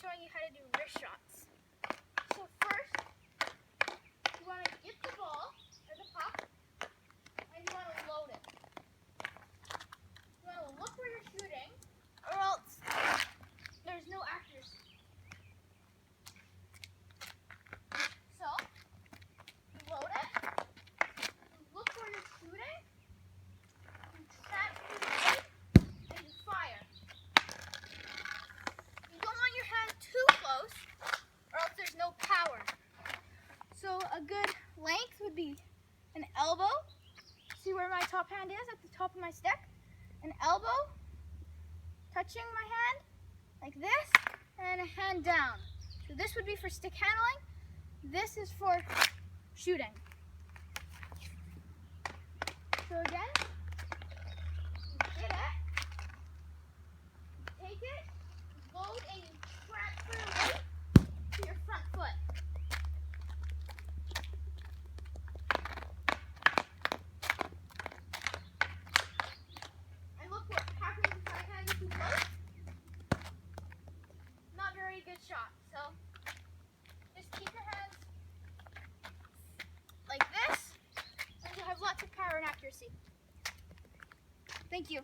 showing you how to do wrist shots. So first, you want to get the ball or the puck, and you want to load it. You want to look where you're shooting, or else there's no accuracy. So, you load it, you look where you're shooting, you track through the tape, and you fire. You don't want your hand too close, or else there's no power. So a good length would be an elbow. See where my top hand is at the top of my stick? An elbow touching my hand like this, and a hand down. So this would be for stick handling. This is for shooting. So again, you get it, you take it, you load, and you transfer the weight to your front foot. And look what happens if my hand is too close. Not very good shot. So just keep your hands like this, and you'll have lots of power and accuracy. Thank you.